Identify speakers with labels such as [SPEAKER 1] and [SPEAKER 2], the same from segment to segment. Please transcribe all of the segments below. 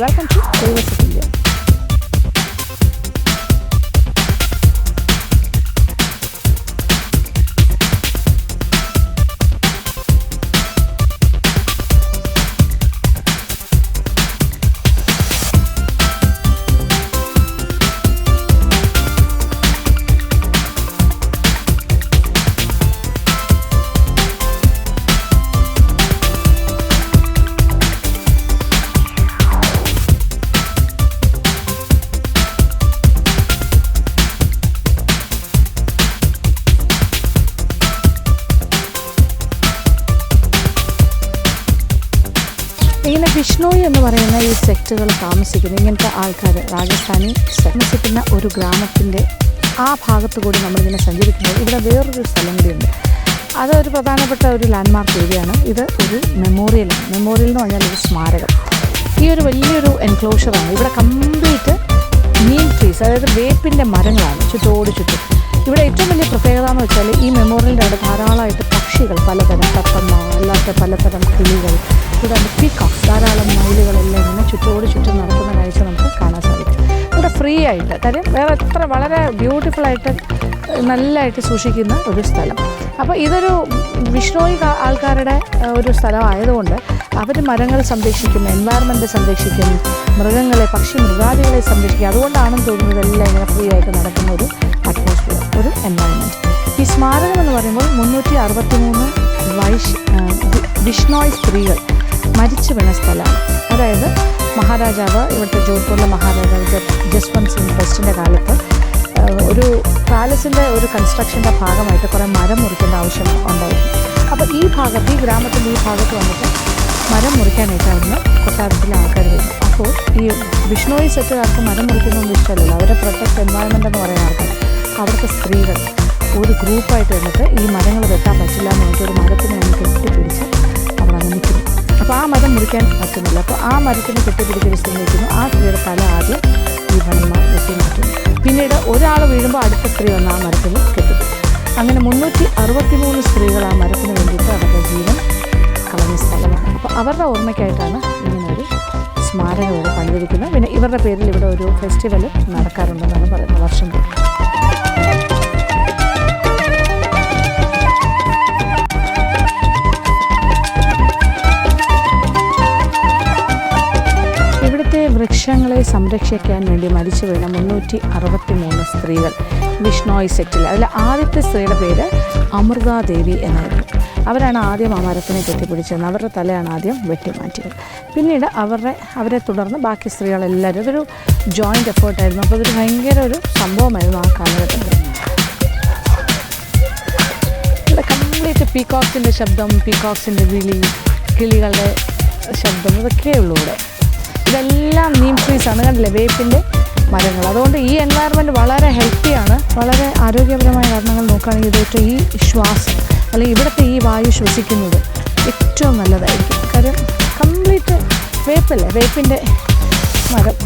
[SPEAKER 1] Welcome to Flavors of India. ഇങ്ങനെ ബിഷ്ണോയി എന്ന് പറയുന്ന ഈ സെക്റ്റുകൾ താമസിക്കുന്ന ഇങ്ങനത്തെ ആൾക്കാർ രാജസ്ഥാനി താമസിക്കുന്ന ഒരു ഗ്രാമത്തിൻ്റെ ആ ഭാഗത്ത് കൂടി നമ്മളിങ്ങനെ സഞ്ചരിക്കുമ്പോൾ ഇവിടെ വേറൊരു സ്ഥലം കൂടിയുണ്ട്. അതൊരു പ്രധാനപ്പെട്ട ഒരു ലാൻഡ്മാർക്ക് ഏരിയയാണ്. ഇത് ഒരു മെമ്മോറിയലാണ്. മെമ്മോറിയൽ എന്ന് പറഞ്ഞാൽ ഒരു സ്മാരകം. ഈ ഒരു വലിയൊരു എൻക്ലോഷറാണ്. ഇവിടെ കംപ്ലീറ്റ് നീം ട്രീസ്, അതായത് വേപ്പിൻ്റെ മരങ്ങളാണ് ചുറ്റോട് ചുറ്റും. ഇവിടെ ഏറ്റവും വലിയ പ്രത്യേകത എന്ന് വെച്ചാൽ ഈ മെമ്മോറിയലിൻ്റെ അവിടെ ധാരാളമായിട്ട് പക്ഷികൾ, പലതരം തത്തമ്മ, അല്ലാത്ത പലതരം കിളികൾ, കൂടാതെ പീകോക്സ്, ധാരാളം മയിലുകളെല്ലാം ഇങ്ങനെ ചുറ്റോട് ചുറ്റും നടക്കുന്ന കാഴ്ച നമുക്ക് കാണാൻ സാധിക്കും. ഇവിടെ ഫ്രീ ആയിട്ട്, കാര്യം വേറെ എത്ര വളരെ ബ്യൂട്ടിഫുള്ളായിട്ട് നല്ലതായിട്ട് സൂക്ഷിക്കുന്ന ഒരു സ്ഥലം. അപ്പോൾ ഇതൊരു ബിഷ്ണോയി ആൾക്കാരുടെ ഒരു സ്ഥലമായതുകൊണ്ട് അവർ മരങ്ങൾ സംരക്ഷിക്കും, എൻവയറമെൻറ്റ് സംരക്ഷിക്കും, മൃഗങ്ങളെ, മൃഗാദികളെ സംരക്ഷിക്കും. അതുകൊണ്ടാണെന്ന് തോന്നുന്നത് എല്ലാം ഇങ്ങനെ ഫ്രീ ആയിട്ട് നടക്കുന്ന ഒരു അറ്റ്മോസ്ഫിയർ, ഒരു എൻവയറമെൻറ്റ്. ഈ സ്മാരകം എന്ന് പറയുമ്പോൾ 363 ബിഷ്ണോയ് സ്ത്രീകൾ മരിച്ചു വീണ സ്ഥലമാണ്. അതായത് മഹാരാജാവ്, ഇവിടുത്തെ ജോധ്പൂരിലെ മഹാരാജാവ് ജസ്വന്ത് സിംഗ് ഫസ്റ്റിൻ്റെ കാലത്ത് ഒരു പാലസിൻ്റെ ഒരു കൺസ്ട്രക്ഷൻ്റെ ഭാഗമായിട്ട് കുറേ മരം മുറിക്കേണ്ട ആവശ്യം ഉണ്ടായിരുന്നു. അപ്പോൾ ഈ ഗ്രാമത്തിൻ്റെ ഈ ഭാഗത്ത് വന്നിട്ട് മരം മുറിക്കാനായിട്ട് അവിടുന്ന് കൊട്ടാരത്തിലെ ആൾക്കാർ വരും. അപ്പോൾ ഈ ബിഷ്ണോയി സെറ്റുകാർക്ക് മരം മുറിക്കുന്നതൊന്നും ഇഷ്ടമല്ലല്ലോ, അവരെ പ്രൊട്ടക്ട് എൻവയറമെൻ്റ് എന്ന് പറയുന്ന ആൾക്കാർ, അവിടുത്തെ സ്ത്രീകൾ ഒരു ഗ്രൂപ്പായിട്ട് വന്നിട്ട് ഈ മരങ്ങൾ വെട്ടാൻ പറ്റില്ല എന്ന് പറഞ്ഞിട്ട് ഒരു മരത്തിന് വേണ്ടി കെട്ടിപ്പിടിച്ച് അവിടെ അങ്ങ് നിൽക്കുന്നു. അപ്പോൾ ആ മരം മുറിക്കാൻ പറ്റുന്നില്ല. അപ്പോൾ ആ മരത്തിന് കെട്ടിപ്പിടിച്ചൊരു സ്ത്രീ നിൽക്കുന്നു. ആ സ്ത്രീയുടെ തല ആദ്യം ഈ ഭടന്മാർ വെട്ടി മാറ്റുന്നു. പിന്നീട് ഒരാൾ വീഴുമ്പോൾ അടുത്ത സ്ത്രീ വന്ന് ആ മരത്തിൽ കെട്ടിപ്പിടിക്കും. അങ്ങനെ 363 സ്ത്രീകൾ ആ മരത്തിന് വേണ്ടിയിട്ട് അവരുടെ ജീവൻ കളഞ്ഞ സ്ഥലമാണ്. അപ്പോൾ അവരുടെ ഓർമ്മയ്ക്കായിട്ടാണ് ഇങ്ങനൊരു സ്മാരകം ഇവിടെ പണിതിരിക്കുന്നത്. പിന്നെ ഇവരുടെ പേരിൽ ഇവിടെ ഒരു ഫെസ്റ്റിവൽ നടക്കാറുണ്ടെന്നാണ് പറയുന്നത്, വർഷം തോറും. വൃക്ഷങ്ങളെ സംരക്ഷിക്കാൻ വേണ്ടി മരിച്ചു വീണ 363 സ്ത്രീകൾ ബിഷ്ണോയി സെറ്റിൽ. അതിൽ ആദ്യത്തെ സ്ത്രീയുടെ പേര് അമൃതാദേവി എന്നായിരുന്നു. അവരാണ് ആദ്യം ആ മരത്തിനെ കെട്ടിപ്പിടിച്ചത്. അവരുടെ തലയാണ് ആദ്യം വെട്ടിമാറ്റിയത്. പിന്നീട് അവരെ തുടർന്ന് ബാക്കി സ്ത്രീകളെല്ലാവരും, ഇതൊരു ജോയിൻ്റ് എഫേർട്ടായിരുന്നു. അപ്പോൾ ഇതൊരു ഭയങ്കര ഒരു സംഭവമായിരുന്നു ആ കാലഘട്ടത്തിൽ. ഇവിടെ കംപ്ലീറ്റ് പീകോക്സിൻ്റെ ശബ്ദം, പീകോക്സിൻ്റെ വിളി, കിളികളുടെ ശബ്ദം, ഇതൊക്കെയേ ഉള്ളൂ ഇവിടെ. ഇതെല്ലാം നീം ട്രീസാണ്, കണ്ടില്ലേ, വേപ്പിൻ്റെ മരങ്ങൾ. അതുകൊണ്ട് ഈ എൻവയറമെൻറ്റ് വളരെ ഹെൽത്തിയാണ്. വളരെ ആരോഗ്യപരമായ കാരണങ്ങൾ നോക്കുകയാണെങ്കിൽ ഇത് ഏറ്റവും ഈ ശ്വാസം അല്ലെങ്കിൽ ഇവിടുത്തെ ഈ വായു ശ്വസിക്കുന്നത് ഏറ്റവും നല്ലതായിരിക്കും. കാര്യം കംപ്ലീറ്റ് വേപ്പല്ലേ, വേപ്പിൻ്റെ മരം.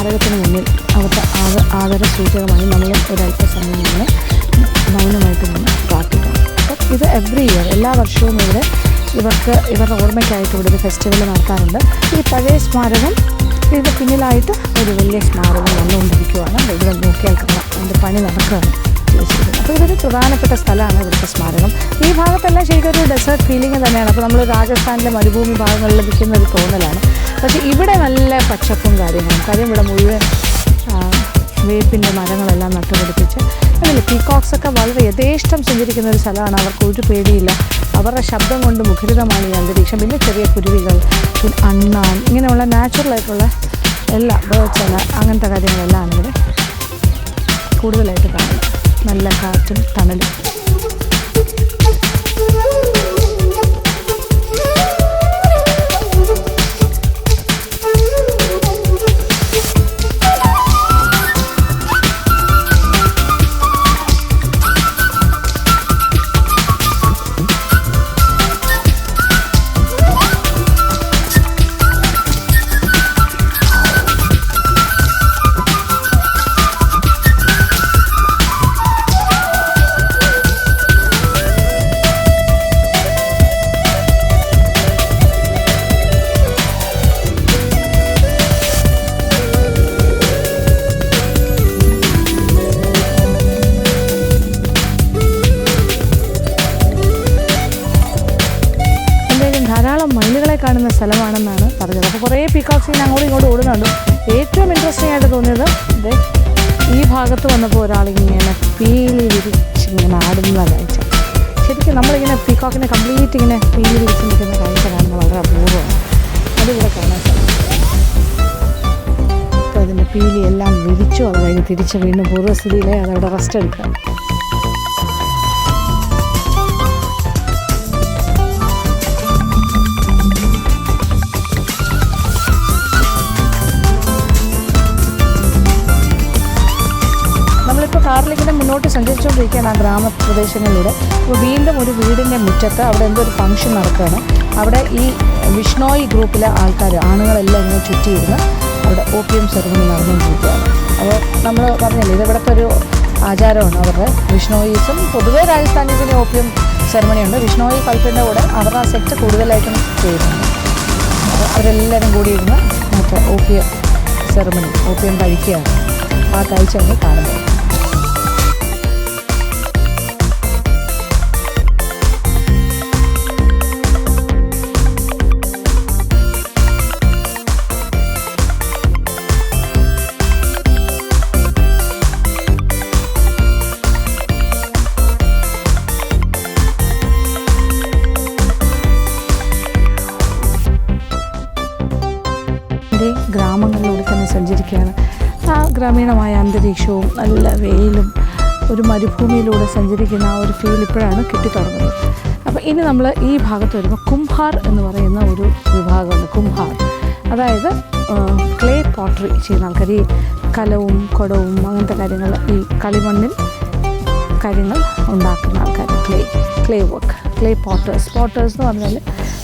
[SPEAKER 1] സ്മാരകത്തിന് മുന്നിൽ അവിടുത്തെ ആദരസൂചകമായി നമ്മൾ ഒരല്പസമയം നമ്മൾ മൗനമായിട്ട് നിന്ന് പ്രാർത്ഥിക്കണം. അപ്പം ഇത് എവ്രി ഇയർ, എല്ലാ വർഷവും ഇവരുടെ ഓർമ്മയ്ക്കായിട്ട് ഇവിടെ ഒരു ഫെസ്റ്റിവൽ നടത്താറുണ്ട്. ഈ പഴയ സ്മാരകം ഇതിൻ്റെ പിന്നിലായിട്ട് ഒരു വലിയ സ്മാരകം വന്നുകൊണ്ടിരിക്കുകയാണ്. ഇവിടെ നോക്കിയാൽ കാണാം, അതിൻ്റെ പണി നടക്കുകയാണ്. അപ്പോൾ ഇതൊരു പ്രധാനപ്പെട്ട സ്ഥലമാണ് ഇവിടുത്തെ സ്മാരകം. ഈ ഭാഗത്തെല്ലാം ശരിക്കും ഒരു ഡെസേർട്ട് ഫീലിംഗ് തന്നെയാണ്. അപ്പോൾ നമ്മൾ രാജസ്ഥാനിലെ മരുഭൂമി ഭാഗങ്ങളിൽ നിൽക്കുന്ന ഒരു തോന്നലാണ്. പക്ഷേ ഇവിടെ നല്ല പച്ചപ്പും കാര്യങ്ങളും. കാര്യം ഇവിടെ മുഴുവൻ വേപ്പിൻ്റെ മരങ്ങളെല്ലാം നട്ടുപിടിപ്പിച്ച് അതിൽ പീകോക്സൊക്കെ വളരെ യഥേഷ്ടം സഞ്ചരിക്കുന്ന ഒരു സ്ഥലമാണ്. അവർക്ക് ഒരു പേടിയില്ല. അവരുടെ ശബ്ദം കൊണ്ട് മുഖരിതമാണ് ഈ അന്തരീക്ഷം. പിന്നെ ചെറിയ കുരുവികൾ, പിന്നെ അണ്ണാൻ, ഇങ്ങനെയുള്ള നാച്ചുറലായിട്ടുള്ള എല്ലാ ബേർഡ്സ് അങ്ങനത്തെ കാര്യങ്ങളെല്ലാം ഇവിടെ കൂടുതലായിട്ട് കാണുന്നത്. നല്ല കാറ്റും തണലും. ധാരാളം മയിലുകളെ കാണുന്ന സ്ഥലമാണെന്നാണ് പറഞ്ഞത്. അപ്പോൾ കുറേ പീകോക്സിന് അങ്ങോട്ടും ഇങ്ങോട്ടും ഓടുന്നുണ്ട്. ഏറ്റവും ഇൻട്രസ്റ്റിംഗ് ആയിട്ട് തോന്നിയത് ഈ ഭാഗത്ത് വന്നപ്പോൾ ഒരാളിങ്ങനെ പീലി വിരിച്ചിങ്ങനെ ആടുന്ന കാഴ്ച. ശരിക്കും നമ്മളിങ്ങനെ പീകോക്കിനെ കംപ്ലീറ്റ് ഇങ്ങനെ പീലി വിരിച്ച് നിൽക്കുന്ന കാഴ്ച കാണുന്നത് വളരെ അപൂർവമാണ്. അതിവിടെ കാണാൻ സാധിക്കും. അപ്പോൾ അതിൻ്റെ പീലി എല്ലാം വിരിച്ചു. അത് കഴിഞ്ഞ് തിരിച്ച് വീണ്ടും പൂർവ്വസ്ഥിതിയിലെ അതവിടെ റെസ്റ്റ് എടുക്കുക. കാറിലിങ്ങനെ മുന്നോട്ട് സഞ്ചരിച്ചുകൊണ്ടിരിക്കുകയാണ് ആ ഗ്രാമപ്രദേശങ്ങളിലൂടെ. അപ്പോൾ വീണ്ടും ഒരു വീടിൻ്റെ മുറ്റത്ത് അവിടെ എന്തോ ഒരു ഫംഗ്ഷൻ നടക്കുകയാണ്. അവിടെ ഈ വിഷ്ണോയി ഗ്രൂപ്പിലെ ആൾക്കാർ, ആണുങ്ങളെല്ലാം ഇങ്ങനെ ചുറ്റിയിരുന്ന് അവിടെ ഓപ്പിയം സെറിമണി നടന്നുകൊണ്ടിരിക്കുകയാണ്. അപ്പോൾ നമ്മൾ പറഞ്ഞില്ലേ, ഇത് ഇവിടുത്തെ ഒരു ആചാരമാണ് അവരുടെ. വിഷ്ണോയീസും പൊതുവേ രാജസ്ഥാനീസിന് ഓപ്പിയം സെറിമണിയുണ്ട്. വിഷ്ണോയി കൾപ്പിൻ്റെ കൂടെ അവരുടെ ആ സെറ്റ് കൂടുതലായിട്ടും ചെയ്യുന്നുണ്ട്. അപ്പോൾ അവരെല്ലാവരും കൂടി ഇരുന്ന് മറ്റേ ഓപ്പിയം സെറിമണി, ഓപ്പിയം കഴിക്കുകയാണ്. ആ കാഴ്ചയാണ് കാണുന്നത്. ഗ്രാമങ്ങളിലൂടെ തന്നെ സഞ്ചരിക്കുകയാണ്. ആ ഗ്രാമീണമായ അന്തരീക്ഷവും നല്ല വെയിലും ഒരു മരുഭൂമിയിലൂടെ സഞ്ചരിക്കുന്ന ആ ഒരു ഫീൽ ഇപ്പോഴാണ് കിട്ടിത്തുടങ്ങുന്നത്. അപ്പോൾ ഇനി നമ്മൾ ഈ ഭാഗത്ത് വരുമ്പോൾ കുംഭാർ എന്ന് പറയുന്ന ഒരു വിഭാഗമുണ്ട്. കുംഭാർ അതായത് ക്ലേ പോട്ടറി ചെയ്യുന്ന ആൾക്കാർ. ഈ കലവും കുടവും അങ്ങനത്തെ കാര്യങ്ങൾ, ഈ കളിമണ്ണിൽ കാര്യങ്ങൾ ഉണ്ടാക്കുന്ന ആൾക്കാർ. ക്ലേ വർക്ക്, ക്ലേ പോട്ടേഴ്സ് എന്ന് പറഞ്ഞാൽ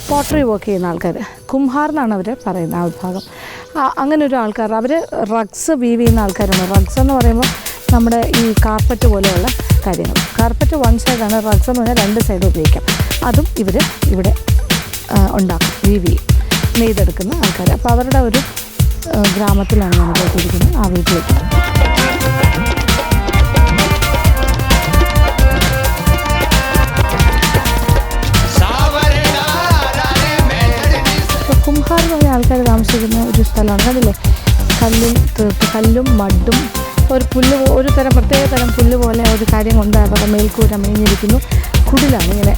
[SPEAKER 1] പോട്ടറി വർക്ക് ചെയ്യുന്ന ആൾക്കാർ. കുംഹാർ എന്നാണ് അവർ പറയുന്ന ആ വിഭാഗം. അങ്ങനെ ഒരു ആൾക്കാർ, അവർ റഗ്സ് വീവ് ചെയ്യുന്ന ആൾക്കാരാണ്. റഗ്സ് എന്ന് പറയുമ്പോൾ നമ്മുടെ ഈ കാർപ്പറ്റ് പോലെയുള്ള കാര്യങ്ങൾ. കാർപ്പറ്റ് വൺ സൈഡാണ്, റഗ്സ് എന്ന് പറഞ്ഞാൽ രണ്ട് സൈഡ് ഉപയോഗിക്കാം. അതും ഇവർ ഇവിടെ ഉണ്ടാക്കും, വീവ് ചെയ്യും, നെയ്തെടുക്കുന്ന ആൾക്കാർ. അപ്പോൾ അവരുടെ ഒരു ഗ്രാമത്തിലാണ് നമ്മൾ പോയിട്ടിരിക്കുന്നത്. ആ വീട്ടിലേക്ക് കുംഹാർ എന്ന് പറഞ്ഞ ആൾക്കാർ താമസിക്കുന്ന ഒരു സ്ഥലമാണ്. കണ്ടില്ലേ, കല്ലും മഡും ഒരു പുല്ല്, ഒരു തരം പ്രത്യേക തരം പുല്ല് പോലെ ഒരു കാര്യം കൊണ്ട് അവരുടെ മേൽക്കൂര മേഞ്ഞിരിക്കുന്നു. കുടിലാണ് ഇങ്ങനെ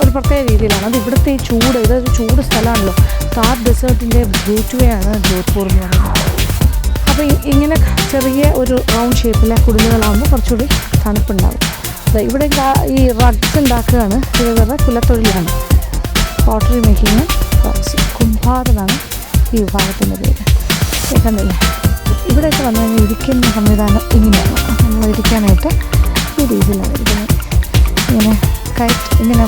[SPEAKER 1] ഒരു പ്രത്യേക രീതിയിലാണ്. അത് ഇവിടുത്തെ ഈ ചൂട്, ഇതൊരു ചൂട് സ്ഥലമാണല്ലോ. താർ ഡെസേർട്ടിൻ്റെ ഗേറ്റ് വേ ആണ് ജോധ്പൂർ എന്ന് പറയുന്നത്. അപ്പോൾ ഇങ്ങനെ ചെറിയ ഒരു റൗണ്ട് ഷേപ്പിലെ കുടിലുകളാകുമ്പോൾ കുറച്ചുകൂടി തണുപ്പുണ്ടാകും. ഇവിടെ ഈ റഗ്സ് ഉണ്ടാക്കുകയാണ്, ഇവരുടെ കുലത്തൊഴിലാണ് പോട്ടറി മേക്കിങ് റഗ്സ്. കുംഭാർ എന്നാണ് ഈ വിഭാഗത്തിൻ്റെ പേര്. കേൾക്കുന്നില്ലേ, ഇവിടെയൊക്കെ വന്നു കഴിഞ്ഞാൽ ഇരിക്കുന്ന സംവിധാനം ഇങ്ങനെയാണ്. നമ്മൾ ഇരിക്കാനായിട്ട് ഈ രീതിയിലാണ് ഇരിക്കുന്നത്. ഇങ്ങനെ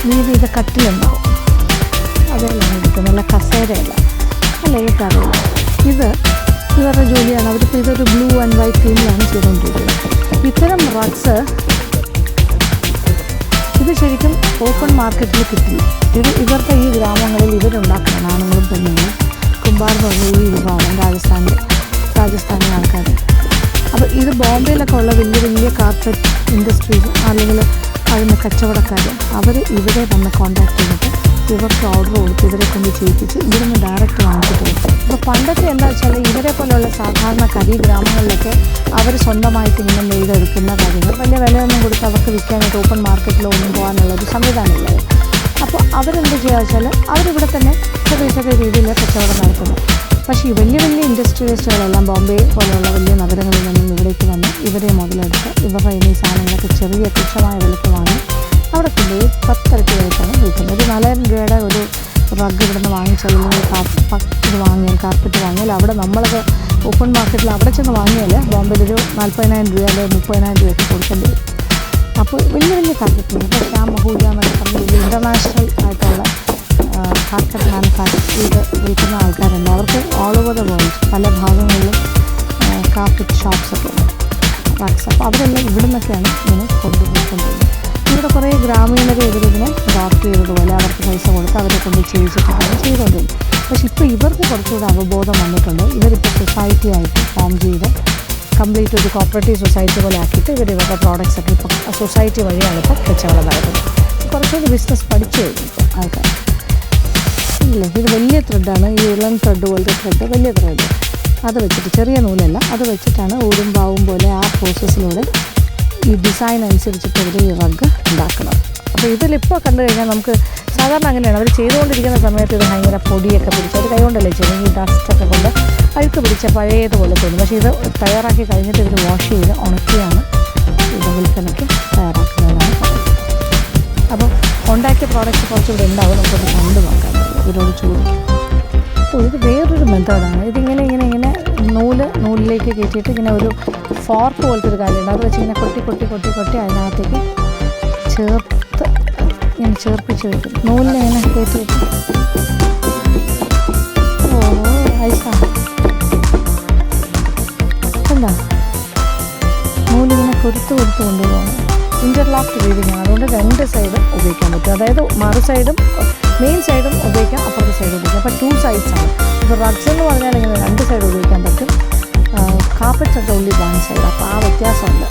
[SPEAKER 1] വീതി ചെയ്ത കട്ടിലുണ്ടാവും, അതെല്ലാം ഇരിക്കും. നല്ല കസേരയല്ല, അല്ല ഏക്കറിയില്ല. ഇത് ഇവരുടെ ജോലിയാണ്. അവരിപ്പോൾ ഇതൊരു ബ്ലൂ ആൻഡ് വൈറ്റ് തീമിലാണ് ചെയ്തുകൊണ്ടിരിക്കുന്നത്. ഇത്തരം റഗ്സ് ഇത് ശരിക്കും ഓപ്പൺ മാർക്കറ്റിൽ കിട്ടില്ല. ഇവരുടെ ഈ ഗ്രാമങ്ങളിൽ ഇവരുണ്ടാക്കണം, ആണുങ്ങളും പെണ്ണുങ്ങളും. കുംഭാർ എന്ന് പറഞ്ഞ ഈ വിഭാഗം രാജസ്ഥാനി ആൾക്കാർ. അപ്പോൾ ഇത് ബോംബെയിലൊക്കെ ഉള്ള വലിയ കാർപ്പറ്റ് ഇൻഡസ്ട്രീസ് അല്ലെങ്കിൽ അതിന് കച്ചവടക്കാർ, അവർ ഇവിടെ വന്ന് കോൺടാക്ട് ചെയ്തിട്ട് ഇവർക്ക് ഓർഡർ കൊടുത്ത് ഇവരെ കൊണ്ട് ചെയ്യിപ്പിച്ച് ഇവിടുന്ന് ഡയറക്റ്റ് വാങ്ങിച്ചിട്ട് വരും. അപ്പോൾ പണ്ടൊക്കെ എന്താ വെച്ചാൽ ഇവരെ പോലെയുള്ള സാധാരണക്കാർ ഈ ഗ്രാമങ്ങളിലൊക്കെ അവർ സ്വന്തമായിട്ട് ഇങ്ങനെ നെയ്തെടുക്കുന്ന കാര്യങ്ങൾ വലിയ വിലയൊന്നും കൊടുത്ത് അവർക്ക് വിൽക്കാനായിട്ട് ഓപ്പൺ മാർക്കറ്റിലോ ഒന്നും പോകാനുള്ളൊരു സംവിധാനമില്ല. അപ്പോൾ അവരെന്ത് ചെയ്യുക വെച്ചാൽ അവരിവിടെ തന്നെ ചെറിയ ചെറിയ രീതിയിൽ കച്ചവടം നടത്തുന്നു. പക്ഷേ ഈ വലിയ വലിയ ഇൻഡസ്ട്രിയലിസ്റ്റുകളെല്ലാം ബോംബെ പോലെയുള്ള വലിയ നഗരങ്ങളിൽ നിന്നും ഇവിടേക്ക് വന്ന് ഇവരെ മുതലെടുത്ത് ഇവരുടെ ഈ സാധനങ്ങളൊക്കെ ചെറിയ തുച്ഛമായ വിലയ്ക്ക് വാങ്ങി അവിടെ കൊണ്ടുപോയി 10 ഇരട്ടി വിലയ്ക്കാണ് വിൽക്കുന്നത്. ഒരു 4000 രൂപയുടെ ഒരു റഗ് ഇവിടെ നിന്ന് വാങ്ങിച്ചാൽ ഇത് കാർപ്പറ്റ് വാങ്ങിയാൽ അവിടെ നമ്മളത് ഓപ്പൺ മാർക്കറ്റിൽ അവിടെ ചെന്ന് വാങ്ങിയാൽ ബോംബെയിലൊരു 40,000 രൂപ അല്ലെങ്കിൽ 30,000 രൂപയൊക്കെ കൊടുക്കേണ്ടി വരും. അപ്പോൾ വലിയ വലിയ കാർപ്പറ്റുകൾ ഇപ്പോൾ ശ്യാം മഹൂജ എന്നൊക്കെ പറഞ്ഞ വലിയ ഇൻ്റർനാഷണൽ ആയിട്ടുള്ള കാർപ്പറ്റ് മാനുഫാക്ചർ ചെയ്ത് വിൽക്കുന്ന ആൾക്കാരുണ്ട്. അവർക്ക് ഓൾ ഓവർ ദ വേൾഡ് പല ഭാഗങ്ങളിലും കാർപ്പറ്റ് ഷോപ്സൊക്കെ ഉണ്ട്, റഗ്സ്. അപ്പോൾ അവരെല്ലാം ഇവിടെ നിന്നൊക്കെയാണ് ഇങ്ങനെ കൊണ്ടുപോയിക്കൊണ്ടിരുന്നത്. ഇവിടെ കുറേ ഗ്രാമീണരെ ഇതിനെ അഡോപ്റ്റ് ചെയ്തതുപോലെ അവർക്ക് പൈസ കൊടുത്ത് അവരെ കൊണ്ട് ചെയ്യിച്ചിട്ടാണ് ചെയ്തുകൊണ്ടിരുന്നത്. പക്ഷേ ഇപ്പോൾ ഇവർക്ക് കുറച്ചുകൂടെ അവബോധം വന്നിട്ടുണ്ട്. ഇവരിപ്പോൾ സൊസൈറ്റി ആയിട്ട് ഫോം ചെയ്ത് കംപ്ലീറ്റ് ഒരു കോപ്പറേറ്റീവ് സൊസൈറ്റി പോലെ ആക്കിയിട്ട് ഇവരുടെ പ്രോഡക്റ്റ്സ് ഒക്കെ ഇപ്പോൾ സൊസൈറ്റി വഴിയാണ് ഇപ്പോൾ കച്ചവടം നടക്കുന്നത്. കുറച്ചുകൂടി ബിസിനസ് പഠിച്ചു കഴിഞ്ഞു ഇപ്പോൾ ആൾക്കാർ. ഇല്ല, ഇത് വലിയ ത്രെഡാണ്, ഈ ഉള്ളൻ ത്രെഡ് പോലത്തെ ത്രെഡ്, വലിയ ത്രെഡ്. അത് വെച്ചിട്ട് ചെറിയ നൂലല്ല, അത് വെച്ചിട്ടാണ് ഊടും പാവും പോലെ ആ പ്രോസസ്സിലൂടെ ഈ ഡിസൈൻ അനുസരിച്ചിട്ട് ഇവർ ഈ റഗ് ഉണ്ടാക്കുന്നത്. അപ്പോൾ ഇതിലിപ്പോൾ കണ്ടു കഴിഞ്ഞാൽ നമുക്ക് സാധാരണ അങ്ങനെയാണ് അവർ ചെയ്തുകൊണ്ടിരിക്കുന്ന സമയത്ത് ഇത് ഭയങ്കര പൊടിയൊക്കെ പിടിച്ച് അവർ കൈകൊണ്ടല്ലേ ചെയ്യും, ഈ ഡസ്റ്റൊക്കെ കൊണ്ട് അഴുക്ക് പിടിച്ച പഴയതുപോലെ തോന്നും. പക്ഷേ ഇത് തയ്യാറാക്കി കഴിഞ്ഞിട്ട് ഇവർ വാഷ് ചെയ്ത് ഉണക്കിയാണ് ഇത് വിൽപ്പനയ്ക്ക് തയ്യാറാക്കുന്നതാണ്. അപ്പോൾ ഉണ്ടാക്കിയ പ്രോഡക്റ്റ് കുറച്ചുകൂടെ ഉണ്ടാവും, നമുക്കൊന്ന് കണ്ടു നോക്കാൻ ഇവരോട് ചോദിക്കും. അപ്പോൾ ഇത് വേറൊരു മെത്തേഡാണ്. ഇതിങ്ങനെ നൂലിലേക്ക് കയറ്റിയിട്ട് ഇങ്ങനെ ഒരു ഫോർക്ക് പോലത്തെ ഒരു കാര്യമുണ്ട്, അത് വെച്ച് ഇങ്ങനെ കൊട്ടി അതിനകത്തേക്ക് ചേർത്ത് ഇങ്ങനെ ചേർപ്പിച്ച് വയ്ക്കും. നൂലിലിങ്ങനെ കയറ്റിയിട്ട് ഐസാണ് എന്താ നൂലിങ്ങനെ കൊടുത്ത് കൊണ്ടുപോകണം. ഇൻ്റർലോക്ക് വീവിങ്ങാണ്, അതുകൊണ്ട് 2 സൈഡും ഉപയോഗിക്കാൻ പറ്റും. അതായത് മറു സൈഡും മെയിൻ സൈഡും ഉപയോഗിക്കാം, അപ്പുറത്തെ സൈഡും ഉപയോഗിക്കാം. അപ്പോൾ 2 സൈഡ്സാണ്. ഇപ്പോൾ റഗ്സ് എന്ന് പറഞ്ഞാൽ ഇങ്ങനെ 2 സൈഡ് ഉപയോഗിക്കാൻ പറ്റും. കാർപ്പറ്റ്സ് ഒക്കെ ഉള്ളി 1 സൈഡ്. അപ്പോൾ ആ വ്യത്യാസമുണ്ട്,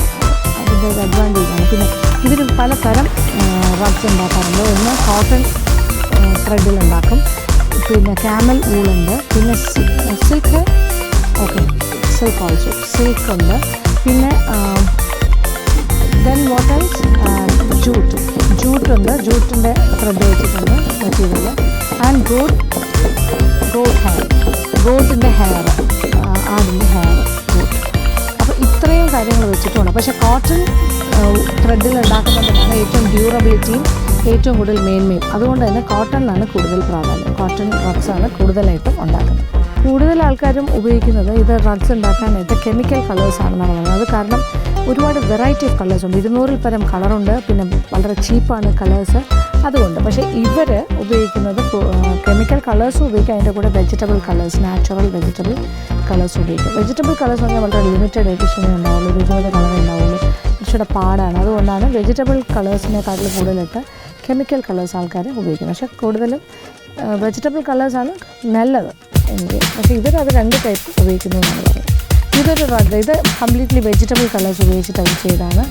[SPEAKER 1] അതിൻ്റെ ഒരു അഡ്വാൻറ്റേജാണ്. പിന്നെ ഇതിൽ പലതരം റഗ്സ് ഉണ്ടാക്കാറുണ്ട്. ഒന്ന് കോട്ടൺ ത്രെഡിലുണ്ടാക്കും, പിന്നെ ക്യാമൽ വൂളുണ്ട്, പിന്നെ സിൽക്ക് ഓൾസോ സിൽക്ക് ഉണ്ട്, പിന്നെ ദെൻ വാട്ട് എൽസ് ജൂട്ടുണ്ട്, ജൂട്ടിൻ്റെ ത്രെഡ് വെച്ചിട്ടുണ്ട് മെറ്റീരിയൽ. ആൻഡ് ഗോട്ടിൻ്റെ ഹെയർ, ആടിൻ്റെ ഹെയർ ഗോട്ട്. അപ്പോൾ ഇത്രയും കാര്യങ്ങൾ വെച്ചിട്ടുണ്ട്. പക്ഷേ കോട്ടൺ ത്രെഡിൽ ഉണ്ടാക്കുന്നതിനാണ് ഏറ്റവും ഡ്യൂറബിലിറ്റിയും ഏറ്റവും കൂടുതൽ മേന്മയും. അതുകൊണ്ട് തന്നെ കോട്ടണിനാണ് കൂടുതൽ പ്രാധാന്യം. കോട്ടൺ റഗ്സാണ് കൂടുതലായിട്ടും ഉണ്ടാക്കുന്നത്. കൂടുതൽ ആൾക്കാരും ഉപയോഗിക്കുന്നത് ഇത് റഗ്സ് ഉണ്ടാക്കാനായിട്ട് കെമിക്കൽ കളേഴ്സാണെന്നാണ് പറയുന്നത്. അത് കാരണം ഒരുപാട് വെറൈറ്റി ഓഫ് കളേഴ്സ് ഉണ്ട്, 200-ൽ പരം കളറുണ്ട്, പിന്നെ വളരെ ചീപ്പാണ് കളേഴ്സ് അതുകൊണ്ട്. പക്ഷേ ഇവർ ഉപയോഗിക്കുന്നത് കെമിക്കൽ കളേഴ്സും ഉപയോഗിക്കുക, അതിൻ്റെ കൂടെ vegetable colours, natural vegetable colours ഉപയോഗിക്കും. വെജിറ്റബിൾ കളേഴ്സ് പറഞ്ഞാൽ വളരെ ലിമിറ്റഡ് എഡിഷനേ ഉണ്ടാവുള്ളൂ, 20 കളറേ ഉണ്ടാവുള്ളൂ, കുറച്ചുകൂടെ പാടാണ്. അതുകൊണ്ടാണ് വെജിറ്റബിൾ കളേഴ്സിനെക്കാട്ടിൽ കൂടുതലിട്ട് കെമിക്കൽ കളേഴ്സ് ആൾക്കാർ ഉപയോഗിക്കുന്നത്. പക്ഷേ കൂടുതലും വെജിറ്റബിൾ കളേഴ്സാണ് നല്ലത് എനിക്ക്. പക്ഷേ ഇവരത് 2 ടൈപ്പ് ഉപയോഗിക്കുന്നു എന്നാണ് പറയുന്നത്. ഇതൊരു റഗ്, ഇത് കംപ്ലീറ്റ്ലി വെജിറ്റബിൾ കളേഴ്സ് ഉപയോഗിച്ചിട്ട് അവർ ചെയ്താണ്.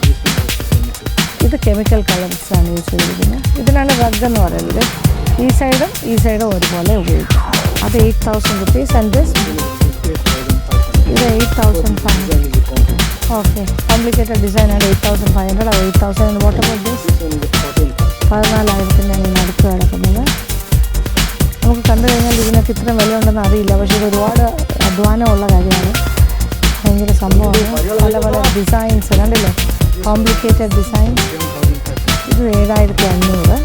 [SPEAKER 1] ഇത് കെമിക്കൽ കളേഴ്സാണ് യൂസ് ചെയ്തിരിക്കുന്നത്. ഇതിനാണ് റഗ് എന്ന് പറയുന്നത്. ഈ സൈഡും ഒരുപോലെ ഉപയോഗിക്കും. അത് 8,000 rupees ആൻഡ് ദിസ് ഇത് 8,500. ഓക്കെ, കോംപ്ലിക്കേറ്റഡ് ഡിസൈനാണ് 8,500. അത് 8,000. വാട്ട് അബൌട്ട് ദിസ് 14,000-ന് അടുത്ത് കിടക്കുന്നത്. നമുക്ക് കണ്ടു കഴിഞ്ഞാൽ ഇതിനൊക്കെ ഇത്ര വില ഉണ്ടെന്ന് അറിയില്ല, പക്ഷേ ഇത് ഒരുപാട് അധ്വാനമുള്ള കാര്യമാണ്, ഭയങ്കര സംഭവമാണ്. പല പല ഡിസൈൻസ് കണ്ടില്ലേ, കോംപ്ലിക്കേറ്റഡ് ഡിസൈൻസ്. ഇത് 7,500.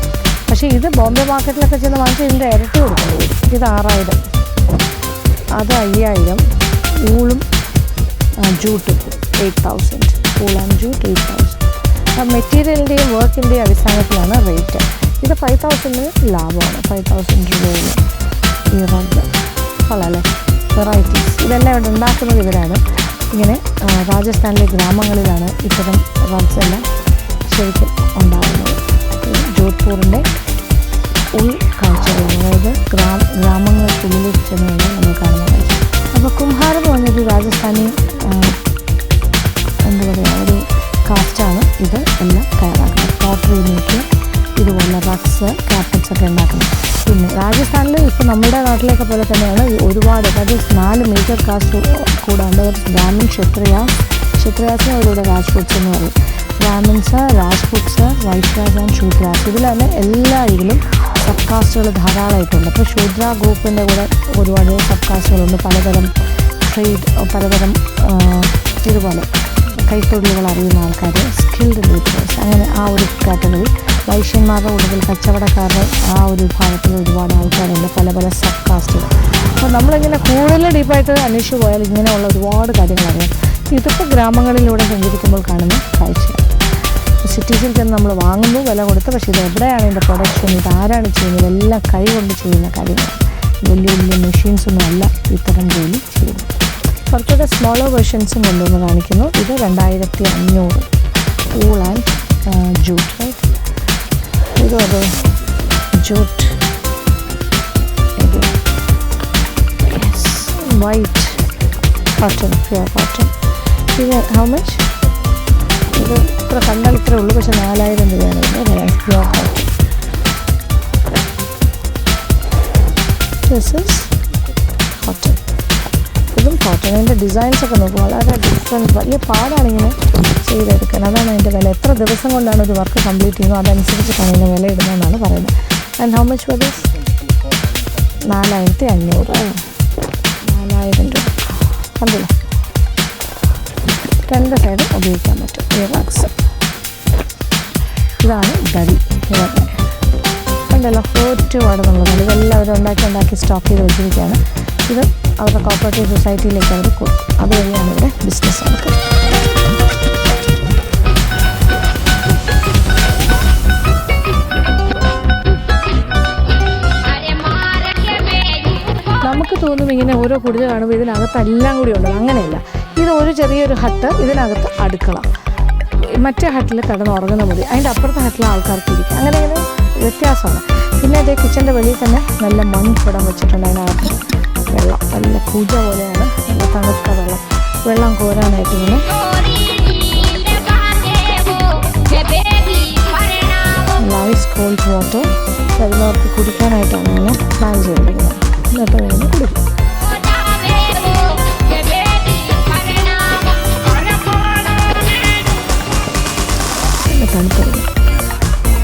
[SPEAKER 1] പക്ഷേ ഇത് ബോംബെ മാർക്കറ്റിലൊക്കെ ചെന്ന് വാങ്ങിച്ചാൽ ഇതിൻ്റെ ഇരട്ടി കൊടുക്കേണ്ടി വരും. ഇത് 6,000, അത് 5,000. ഊളും ജൂട്ടും 8,000. ഊൾ ആൻഡ് ജൂട്ട് 8,000. മെറ്റീരിയലിൻ്റെയും വർക്കിൻ്റെയും അടിസ്ഥാനത്തിലാണ് റേറ്റ്. ഇത് 5,000 ലാഭമാണ്, 5,000 രൂപയിൽ ഈ റഗ്. കൊള്ളാമല്ലേ, വെറൈറ്റീസ്. ഇതെല്ലാം ഇവിടെ ഉണ്ടാക്കുന്നത് ഇവരാണ്. ഇങ്ങനെ രാജസ്ഥാനിലെ ഗ്രാമങ്ങളിലാണ് ഇത്തരം റഗ്സ് എല്ലാം ശരിക്കും ഉണ്ടാകുന്നത്. ജോധ്പൂരിൻ്റെ ഉൾക്കാഴ്ചകളാണ്, അതായത് ഗ്രാമങ്ങൾക്കുള്ളിലേക്ക് ചെന്ന് കഴിഞ്ഞാൽ നമ്മൾ കാണുന്നത്. അപ്പോൾ കുംഹാർ എന്ന് പറഞ്ഞൊരു രാജസ്ഥാനി എന്താ പറയുക ഒരു കാസ്റ്റാണ് ഇത് എല്ലാം തയ്യാറാക്കുന്നത്. പോട്ടറി മേക്ക് ഇതുപോലെ റഗ്സ്, കാർപ്പറ്റ്സ് ഒക്കെ ഉണ്ടാക്കുന്നത്. കാസ്റ്റൊക്കെ പോലെ തന്നെയാണ് ഒരുപാട്, അതായത് 4 മേജർ കാസ്റ്റ് കൂടാണ്ട് ബ്രാഹ്മിൻ, ക്ഷത്രിയാസിനെ അവരുടെ രാജ്പുട്സ് എന്ന് പറയും. ബ്രാഹ്മിൻസ്, രാജ്പുട്സ്, വൈശ്യാസ് ആൻഡ് ശൂദ്രാസ്. ഇതിൽ തന്നെ എല്ലാ ഇതിലും സബ് കാസ്റ്റുകൾ ധാരാളമായിട്ടുണ്ട്. അപ്പോൾ ശൂദ്ര ഗ്രൂപ്പിൻ്റെ കൂടെ ഒരുപാട് സബ് കാസ്റ്റുകളുണ്ട്. പലതരം ട്രേഡ്, പലതരം ഇതുപോലെ കൈത്തൊഴിലുകൾ അറിയുന്ന ആൾക്കാർ, സ്കിൽഡ് ലേബേഴ്സ്, അങ്ങനെ ആ ഒരു കാറ്റഗറി. വൈശ്യന്മാരുടെ കൂടുതൽ കച്ചവടക്കാരുടെ ആ ഒരു വിഭാഗത്തിൽ ഒരുപാട് ആൾക്കാരുണ്ട്, പല പല സബ് കാസ്റ്റുകൾ. അപ്പോൾ നമ്മളിങ്ങനെ കൂടുതൽ ഡീപ്പായിട്ട് അന്വേഷിച്ച് പോയാൽ ഇങ്ങനെയുള്ള ഒരുപാട് കാര്യങ്ങൾ അറിയാം. ഇതിപ്പോൾ ഗ്രാമങ്ങളിലൂടെ സഞ്ചരിക്കുമ്പോൾ കാണുന്ന കാഴ്ചയാണ്. സിറ്റീസിൽ ചെന്ന് നമ്മൾ വാങ്ങുന്നു വില കൊടുത്ത്, പക്ഷേ ഇത് എവിടെയാണ് ഇതിൻ്റെ പ്രൊഡക്ഷൻ, ഇത് ആരാണ് ചെയ്യുന്നത്, എല്ലാം കൈ കൊണ്ട് ചെയ്യുന്ന കാര്യങ്ങളാണ്. വലിയ വലിയ മെഷീൻസൊന്നും അല്ല ഇത്തരം ജോലി ചെയ്യുന്നത്. കുറച്ചുകൂടെ സ്മോളർ വേർഷൻസും കൊണ്ടുവന്ന് കാണിക്കുന്നു. ഇത് 2500 വൂൾ ആൻഡ് ജൂട്ട്, റൈറ്റ്. ഇതും അത് ജൂട്ട്, ഇത് വൈറ്റ് കോട്ടൺ, പ്യുവർ കോട്ടൺ. ഇത് ഹൗ മച്ച്? ഇത് ഇത്ര കണ്ടാൽ ഇത്രേ ഉള്ളൂ, പക്ഷേ 4000 രൂപയാണ് ഇത് pure cotton. This is cotton. ഇതും കോട്ടൺ. അതിൻ്റെ ഡിസൈൻസൊക്കെ നോക്കും, വളരെ ഡിഫറെൻറ്റ്. വലിയ പാടാണിങ്ങനെ ചെയ്തെടുക്കാൻ. അതാണ് അതിൻ്റെ വില. എത്ര ദിവസം കൊണ്ടാണ് ഒരു വർക്ക് കംപ്ലീറ്റ് ചെയ്യുന്നത് അതനുസരിച്ചിട്ടാണ് ഇതിൻ്റെ വില ഇടുന്നതെന്നാണ് പറയുന്നത്. And how much for this? 4500. 4000 രൂപ. കണ്ടില്ലേ, 2 സൈഡും ഉപയോഗിക്കാൻ പറ്റും. ഇയർബഡ്സ്. ഇതാണ് ഡടി. ഇതൊക്കെ കണ്ടല്ലോ, ഒരുപാട് നമ്മളത് ഇതെല്ലാവരും ഉണ്ടാക്കി സ്റ്റോക്ക് ചെയ്ത് വെച്ചിരിക്കുകയാണ്. ഇത് അവരുടെ കോപ്പറേറ്റീവ് സൊസൈറ്റിയിലേക്ക് അവർ കൊടുക്കും. അതുവഴിയാണ് ഇവിടെ ബിസിനസ് നടക്കുന്നത്. നമുക്ക് തോന്നും ഇങ്ങനെ ഓരോ കുടിൽ കാണുമ്പോൾ ഇതിനകത്ത് എല്ലാം കൂടി ഉള്ളത്. അങ്ങനെയല്ല, ഇത് ഒരു ചെറിയൊരു ഹട്ട്, ഇതിനകത്ത് അടുക്കള, മറ്റേ ഹട്ടിൽ കിടന്നുറങ്ങുന്ന മതി, അതിൻ്റെ അപ്പുറത്തെ ഹട്ടിലെ ആൾക്കാർക്ക് ഇരിക്കും. അങ്ങനെ ഇങ്ങനെ വ്യത്യാസമാണ്. പിന്നെ അതേ കിച്ചൻ്റെ വെളിയിൽ തന്നെ നല്ല മൺകുടം വെച്ചിട്ടുണ്ട്. അതിനകത്ത് വെള്ളം നല്ല പൂജ പോലെയാണ്, നല്ല തണുത്ത വെള്ളം കോരാനായിട്ട് ഇങ്ങനെ നൈസ് കോൾഡ് വാട്ടർ വരുന്നവർക്ക് കുടിക്കാനായിട്ടാണ് ഇങ്ങനെ പ്ലാൻ ചെയ്തിരിക്കുന്നത്. എന്നിട്ട് വേണം കുടിക്കും. തണുത്തറിയും.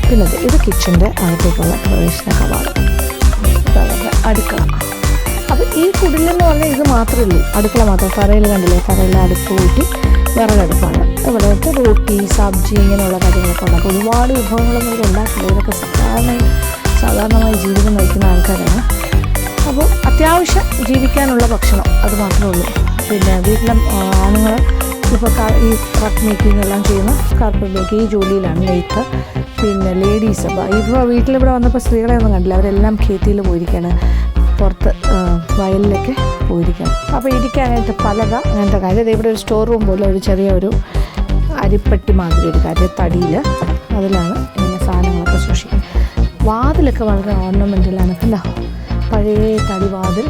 [SPEAKER 1] പിന്നെ ഇത് കിച്ചൻ്റെ അകത്തേക്കുള്ള പ്രവേശന കവാടം, അടുക്കള. അപ്പോൾ ഈ കുടിലെന്ന് പറഞ്ഞാൽ ഇത് മാത്രമേ ഉള്ളൂ, അടുക്കള മാത്രം. തറയിൽ കണ്ടില്ലേ, തറയിൽ അടുപ്പ് കൂട്ടി വിറകടുപ്പാണ്. ഇവിടെ റൊട്ടി, സബ്ജി ഇങ്ങനെയുള്ള കാര്യങ്ങളൊക്കെ ഉണ്ടാക്കും. ഒരുപാട് വിഭവങ്ങളൊന്നും ഇവർ ഉണ്ടാക്കില്ല. ഇതൊക്കെ സാധാരണമായി ജീവിതം നയിക്കുന്ന ആൾക്കാരാണ്. അപ്പോൾ അത്യാവശ്യം ജീവിക്കാനുള്ള ഭക്ഷണം അത് മാത്രമേ ഉള്ളൂ. പിന്നെ വീട്ടിലെ ആണുങ്ങൾ ഇപ്പോൾ ഈ ട്രക്ക് മേക്കിംഗ് എല്ലാം ചെയ്യുന്ന കാർപ്പറ്റ് മേക്കിംഗ് ഈ ജോലിയിലാണ്, നെയ്ത്ത്. പിന്നെ ലേഡീസ് ഇപ്പോൾ വീട്ടിലിവിടെ വന്നപ്പോൾ സ്ത്രീകളെ ഒന്നും കണ്ടില്ല, അവരെല്ലാം ഖേത്തിയിൽ പോയിരിക്കുകയാണ്, പുറത്ത് വയലിലൊക്കെ പോയിരിക്കുകയാണ്. അപ്പോൾ ഇരിക്കാനായിട്ട് പലക അങ്ങനത്തെ കാര്യം. ഇവിടെ ഒരു സ്റ്റോർ റൂം പോലെ ഒരു ചെറിയൊരു അരിപ്പെട്ടി മാതിരി ഒരു കാര്യം തടിയിൽ, അതിലാണ് ഇങ്ങനെ സാധനങ്ങളൊക്കെ സൂക്ഷിക്കുന്നത്. വാതിലൊക്കെ വളരെ ഓർണമെൻ്റലാണ്. കണ്ടോ, പഴയ തടി വാതിൽ,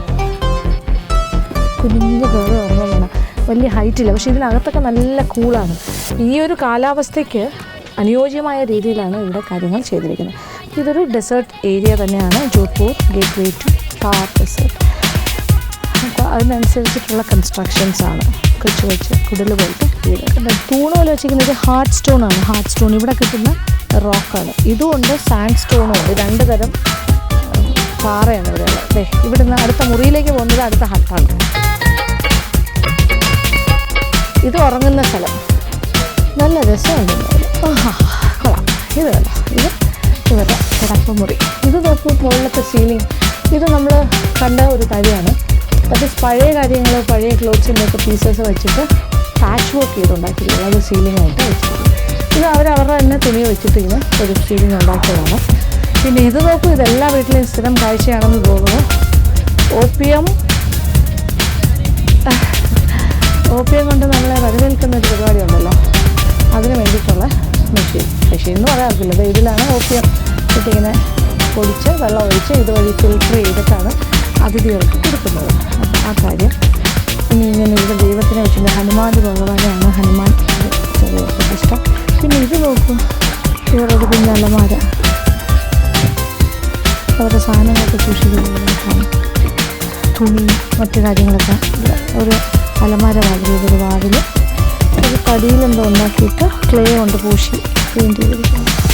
[SPEAKER 1] കുഞ്ഞു പേര് ഓർമ്മ വേണം, വലിയ ഹൈറ്റില്ല, പക്ഷേ ഇതിനകത്തൊക്കെ നല്ല കൂളാണ്. ഈ ഒരു കാലാവസ്ഥയ്ക്ക് അനുയോജ്യമായ രീതിയിലാണ് ഇവിടെ കാര്യങ്ങൾ ചെയ്തിരിക്കുന്നത്. ഇതൊരു ഡെസേർട്ട് ഏരിയ തന്നെയാണ്, Jodhpur gateway to Thar desert. അപ്പോൾ അതിനനുസരിച്ചിട്ടുള്ള കൺസ്ട്രക്ഷൻസാണ് വെച്ച് കുടിൽ പോലത്തെ വീട്. തൂണ് പോലെ വെച്ചിരിക്കുന്നത് ഹാർഡ് സ്റ്റോണാണ്. ഹാർഡ് സ്റ്റോൺ ഇവിടെ കിട്ടുന്ന റോക്കാണ്. ഇതുകൊണ്ട് സാൻഡ് സ്റ്റോണും ഉണ്ട്. 2 തരം പാറയാണ് ഇവിടെയുള്ളത്. അല്ലേ, ഇവിടുന്ന് അടുത്ത മുറിയിലേക്ക് പോകുന്നത് അടുത്ത ഹട്ടാണ്. ഇത് ഉറങ്ങുന്ന സ്ഥലം, നല്ല രസമുണ്ട്. കൊള്ളാം. ഇത് വേണ്ട, ഇത് ഇവരുടെ കിടപ്പുമുറി. ഇത് നോക്കൂ, മുകളിലത്തെ സീലിംഗ്. ഇത് നമ്മൾ കണ്ട ഒരു കാര്യമാണ്. അത് പഴയ കാര്യങ്ങൾ, പഴയ ക്ലോത്ത്സിൻ്റെയൊക്കെ പീസസ് വെച്ചിട്ട് പാച്ച് വർക്ക് ചെയ്തുണ്ടാക്കിയിട്ടുള്ളത്. അത് സീലിംഗായിട്ട് വെച്ചിട്ടുണ്ട്. ഇത് അവരവരുടെ തന്നെ തുണി വെച്ചിട്ട് ഇങ്ങനെ ഒരു സീലിംഗ് ഉണ്ടാക്കിയതാണ്. പിന്നെ ഇത് നോക്കൂ, ഇതെല്ലാ വീട്ടിലെയും സ്ഥിരം കാഴ്ചയാണെന്ന് തോന്നുന്നു. ഓപ്പിയം കൊണ്ട് നമ്മളെ വരവേൽക്കുന്ന ഒരു പരിപാടി ഉണ്ടല്ലോ, അതിന് വേണ്ടിയിട്ടുള്ള മെഷീൻ എന്ന് പറയാറില്ല. ഇതിലാണ് ഓപ്പിയം ഇട്ടിങ്ങനെ പൊടിച്ച് വെള്ളം ഒഴിച്ച് ഇതുവഴി ഫിൽറ്റർ ചെയ്തിട്ടാണ് അതിഥികൾക്ക് കൊടുക്കുന്നത്. അപ്പം ആ കാര്യം ഇനി ഇങ്ങനെ ഇവിടെ ദൈവത്തിനെ വെച്ചിട്ടുണ്ട്. ഹനുമാൻ ഭഗവാനെയാണ്, ഹനുമാൻ ചെറിയ ഇഷ്ടം. പിന്നെ ഇത് നോക്കൂ, ഇവരുടെ കുഞ്ഞ് അലമാര, അവരുടെ സാധനങ്ങളൊക്കെ സൂക്ഷിക്കുന്നത്. തുണി മറ്റു കാര്യങ്ങളൊക്കെ ഒരു അലമാര മാതിരി ഒരു വാതിൽ ഒരു തടിയിലെന്തോ ഉണ്ടാക്കിയിട്ട് ക്ലേ കൊണ്ട് പൂശി പെയിൻറ്റ് ചെയ്തിരിക്കുന്നു.